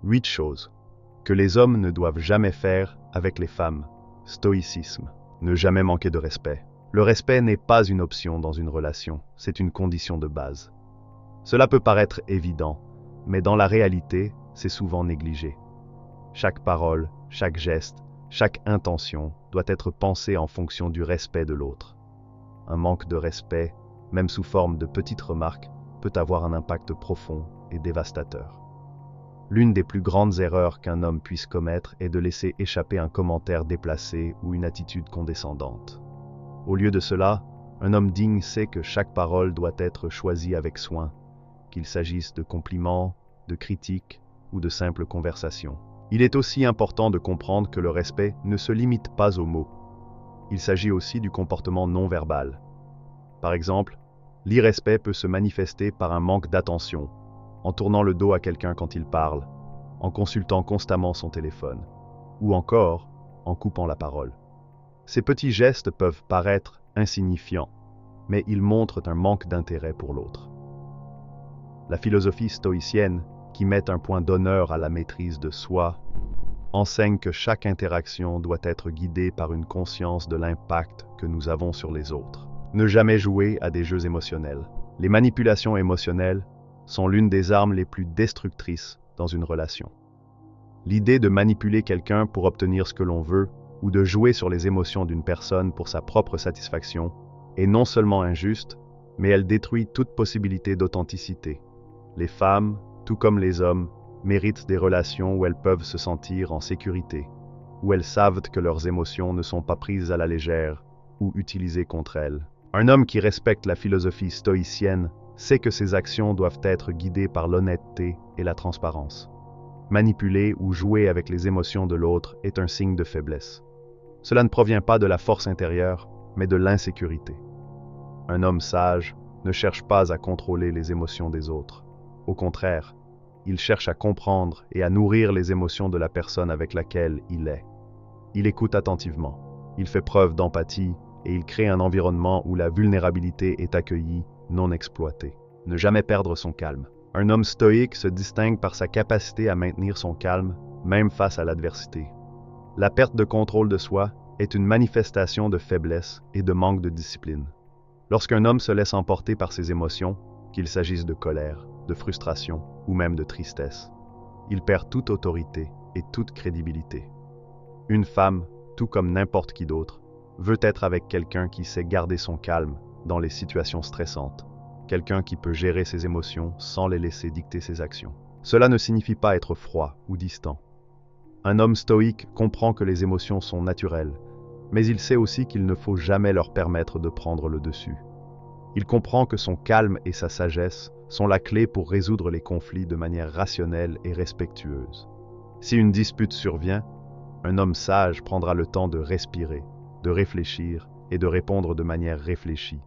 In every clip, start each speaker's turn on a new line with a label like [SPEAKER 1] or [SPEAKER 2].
[SPEAKER 1] 8 choses que les hommes ne doivent jamais faire avec les femmes. Stoïcisme. Ne jamais manquer de respect. Le respect n'est pas une option dans une relation, c'est une condition de base. Cela peut paraître évident, mais dans la réalité, c'est souvent négligé. Chaque parole, chaque geste, chaque intention doit être pensée en fonction du respect de l'autre. Un manque de respect, même sous forme de petites remarques, peut avoir un impact profond et dévastateur. L'une des plus grandes erreurs qu'un homme puisse commettre est de laisser échapper un commentaire déplacé ou une attitude condescendante. Au lieu de cela, un homme digne sait que chaque parole doit être choisie avec soin, qu'il s'agisse de compliments, de critiques ou de simples conversations. Il est aussi important de comprendre que le respect ne se limite pas aux mots. Il s'agit aussi du comportement non verbal. Par exemple, l'irrespect peut se manifester par un manque d'attention, en tournant le dos à quelqu'un quand il parle, en consultant constamment son téléphone, ou encore en coupant la parole. Ces petits gestes peuvent paraître insignifiants, mais ils montrent un manque d'intérêt pour l'autre. La philosophie stoïcienne, qui met un point d'honneur à la maîtrise de soi, enseigne que chaque interaction doit être guidée par une conscience de l'impact que nous avons sur les autres. Ne jamais jouer à des jeux émotionnels. Les manipulations émotionnelles sont l'une des armes les plus destructrices dans une relation. L'idée de manipuler quelqu'un pour obtenir ce que l'on veut ou de jouer sur les émotions d'une personne pour sa propre satisfaction est non seulement injuste, mais elle détruit toute possibilité d'authenticité. Les femmes, tout comme les hommes, méritent des relations où elles peuvent se sentir en sécurité, où elles savent que leurs émotions ne sont pas prises à la légère ou utilisées contre elles. Un homme qui respecte la philosophie stoïcienne sait que ses actions doivent être guidées par l'honnêteté et la transparence. Manipuler ou jouer avec les émotions de l'autre est un signe de faiblesse. Cela ne provient pas de la force intérieure, mais de l'insécurité. Un homme sage ne cherche pas à contrôler les émotions des autres. Au contraire, il cherche à comprendre et à nourrir les émotions de la personne avec laquelle il est. Il écoute attentivement, il fait preuve d'empathie et il crée un environnement où la vulnérabilité est accueillie, non exploitée. Ne jamais perdre son calme. Un homme stoïque se distingue par sa capacité à maintenir son calme, même face à l'adversité. La perte de contrôle de soi est une manifestation de faiblesse et de manque de discipline. Lorsqu'un homme se laisse emporter par ses émotions, qu'il s'agisse de colère, de frustration ou même de tristesse, il perd toute autorité et toute crédibilité. Une femme, tout comme n'importe qui d'autre, veut être avec quelqu'un qui sait garder son calme dans les situations stressantes, quelqu'un qui peut gérer ses émotions sans les laisser dicter ses actions. Cela ne signifie pas être froid ou distant. Un homme stoïque comprend que les émotions sont naturelles, mais il sait aussi qu'il ne faut jamais leur permettre de prendre le dessus. Il comprend que son calme et sa sagesse sont la clé pour résoudre les conflits de manière rationnelle et respectueuse. Si une dispute survient, un homme sage prendra le temps de respirer, de réfléchir et de répondre de manière réfléchie,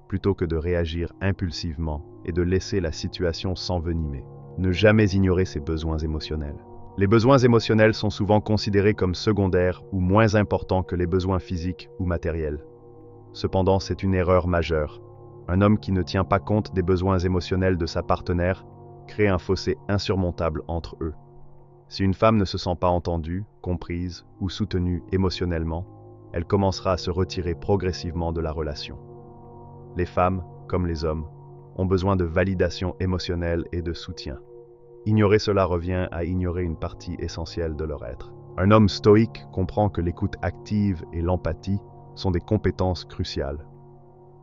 [SPEAKER 1] plutôt que de réagir impulsivement et de laisser la situation s'envenimer. Ne jamais ignorer ses besoins émotionnels. Les besoins émotionnels sont souvent considérés comme secondaires ou moins importants que les besoins physiques ou matériels. Cependant, c'est une erreur majeure. Un homme qui ne tient pas compte des besoins émotionnels de sa partenaire crée un fossé insurmontable entre eux. Si une femme ne se sent pas entendue, comprise ou soutenue émotionnellement, elle commencera à se retirer progressivement de la relation. Les femmes, comme les hommes, ont besoin de validation émotionnelle et de soutien. Ignorer cela revient à ignorer une partie essentielle de leur être. Un homme stoïque comprend que l'écoute active et l'empathie sont des compétences cruciales.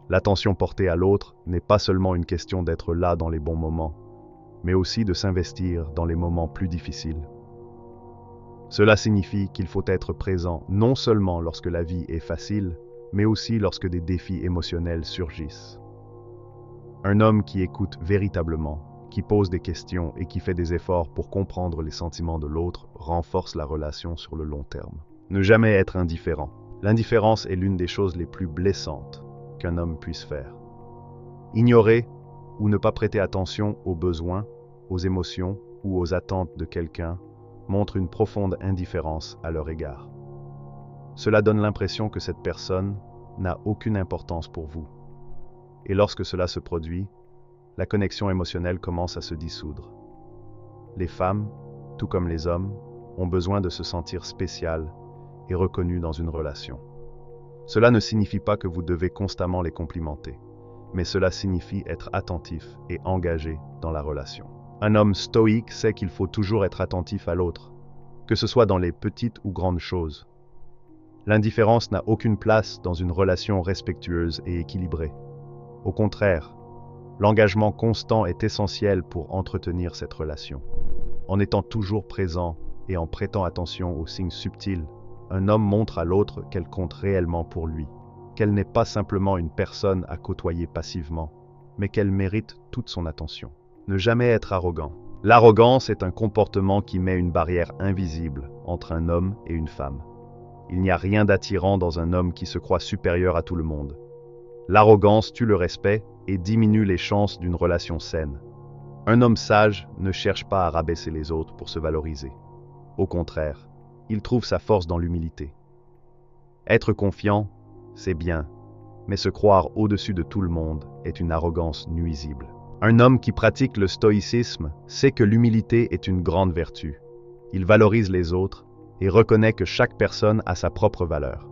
[SPEAKER 1] L'attention portée à l'autre n'est pas seulement une question d'être là dans les bons moments, mais aussi de s'investir dans les moments plus difficiles. Cela signifie qu'il faut être présent non seulement lorsque la vie est facile, mais aussi lorsque des défis émotionnels surgissent. Un homme qui écoute véritablement, qui pose des questions et qui fait des efforts pour comprendre les sentiments de l'autre renforce la relation sur le long terme. Ne jamais être indifférent. L'indifférence est l'une des choses les plus blessantes qu'un homme puisse faire. Ignorer ou ne pas prêter attention aux besoins, aux émotions ou aux attentes de quelqu'un montre une profonde indifférence à leur égard. Cela donne l'impression que cette personne n'a aucune importance pour vous. Et lorsque cela se produit, la connexion émotionnelle commence à se dissoudre. Les femmes, tout comme les hommes, ont besoin de se sentir spécial et reconnu dans une relation. Cela ne signifie pas que vous devez constamment les complimenter, mais cela signifie être attentif et engagé dans la relation. Un homme stoïque sait qu'il faut toujours être attentif à l'autre, que ce soit dans les petites ou grandes choses. L'indifférence n'a aucune place dans une relation respectueuse et équilibrée. Au contraire, l'engagement constant est essentiel pour entretenir cette relation. En étant toujours présent et en prêtant attention aux signes subtils, un homme montre à l'autre qu'elle compte réellement pour lui, qu'elle n'est pas simplement une personne à côtoyer passivement, mais qu'elle mérite toute son attention. Ne jamais être arrogant. L'arrogance est un comportement qui met une barrière invisible entre un homme et une femme. Il n'y a rien d'attirant dans un homme qui se croit supérieur à tout le monde. L'arrogance tue le respect et diminue les chances d'une relation saine. Un homme sage ne cherche pas à rabaisser les autres pour se valoriser. Au contraire, il trouve sa force dans l'humilité. Être confiant, c'est bien, mais se croire au-dessus de tout le monde est une arrogance nuisible. Un homme qui pratique le stoïcisme sait que l'humilité est une grande vertu. Il valorise les autres et reconnaît que chaque personne a sa propre valeur.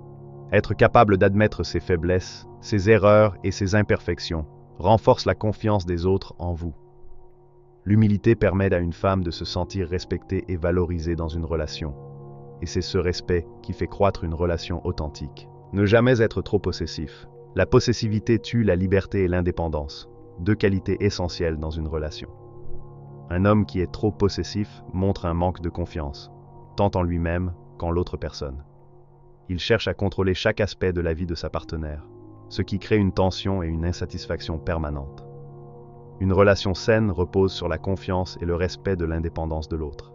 [SPEAKER 1] Être capable d'admettre ses faiblesses, ses erreurs et ses imperfections renforce la confiance des autres en vous. L'humilité permet à une femme de se sentir respectée et valorisée dans une relation. Et c'est ce respect qui fait croître une relation authentique. Ne jamais être trop possessif. La possessivité tue la liberté et l'indépendance, deux qualités essentielles dans une relation. Un homme qui est trop possessif montre un manque de confiance, tant en lui-même qu'en l'autre personne. Il cherche à contrôler chaque aspect de la vie de sa partenaire, ce qui crée une tension et une insatisfaction permanente. Une relation saine repose sur la confiance et le respect de l'indépendance de l'autre.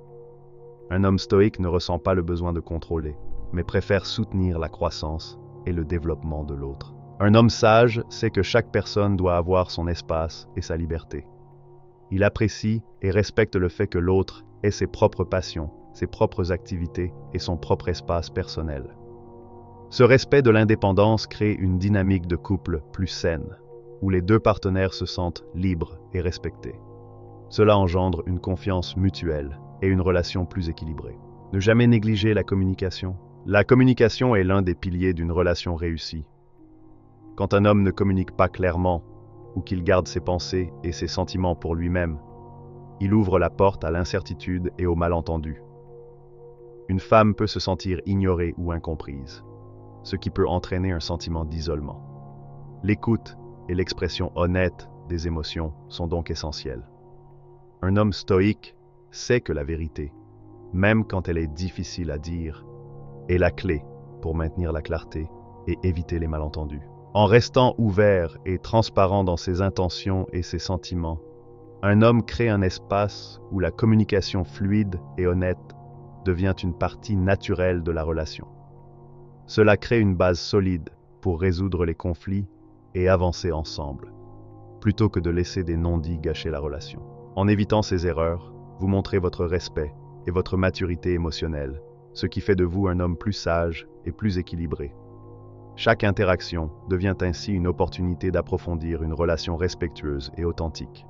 [SPEAKER 1] Un homme stoïque ne ressent pas le besoin de contrôler, mais préfère soutenir la croissance et le développement de l'autre. Un homme sage sait que chaque personne doit avoir son espace et sa liberté. Il apprécie et respecte le fait que l'autre ait ses propres passions, ses propres activités et son propre espace personnel. Ce respect de l'indépendance crée une dynamique de couple plus saine, où les deux partenaires se sentent libres et respectés. Cela engendre une confiance mutuelle et une relation plus équilibrée. Ne jamais négliger la communication. La communication est l'un des piliers d'une relation réussie. Quand un homme ne communique pas clairement, ou qu'il garde ses pensées et ses sentiments pour lui-même, il ouvre la porte à l'incertitude et au malentendu. Une femme peut se sentir ignorée ou incomprise, ce qui peut entraîner un sentiment d'isolement. L'écoute et l'expression honnête des émotions sont donc essentielles. Un homme stoïque sait que la vérité, même quand elle est difficile à dire, est la clé pour maintenir la clarté et éviter les malentendus. En restant ouvert et transparent dans ses intentions et ses sentiments, un homme crée un espace où la communication fluide et honnête devient une partie naturelle de la relation. Cela crée une base solide pour résoudre les conflits et avancer ensemble, plutôt que de laisser des non-dits gâcher la relation. En évitant ces erreurs, vous montrez votre respect et votre maturité émotionnelle, ce qui fait de vous un homme plus sage et plus équilibré. Chaque interaction devient ainsi une opportunité d'approfondir une relation respectueuse et authentique.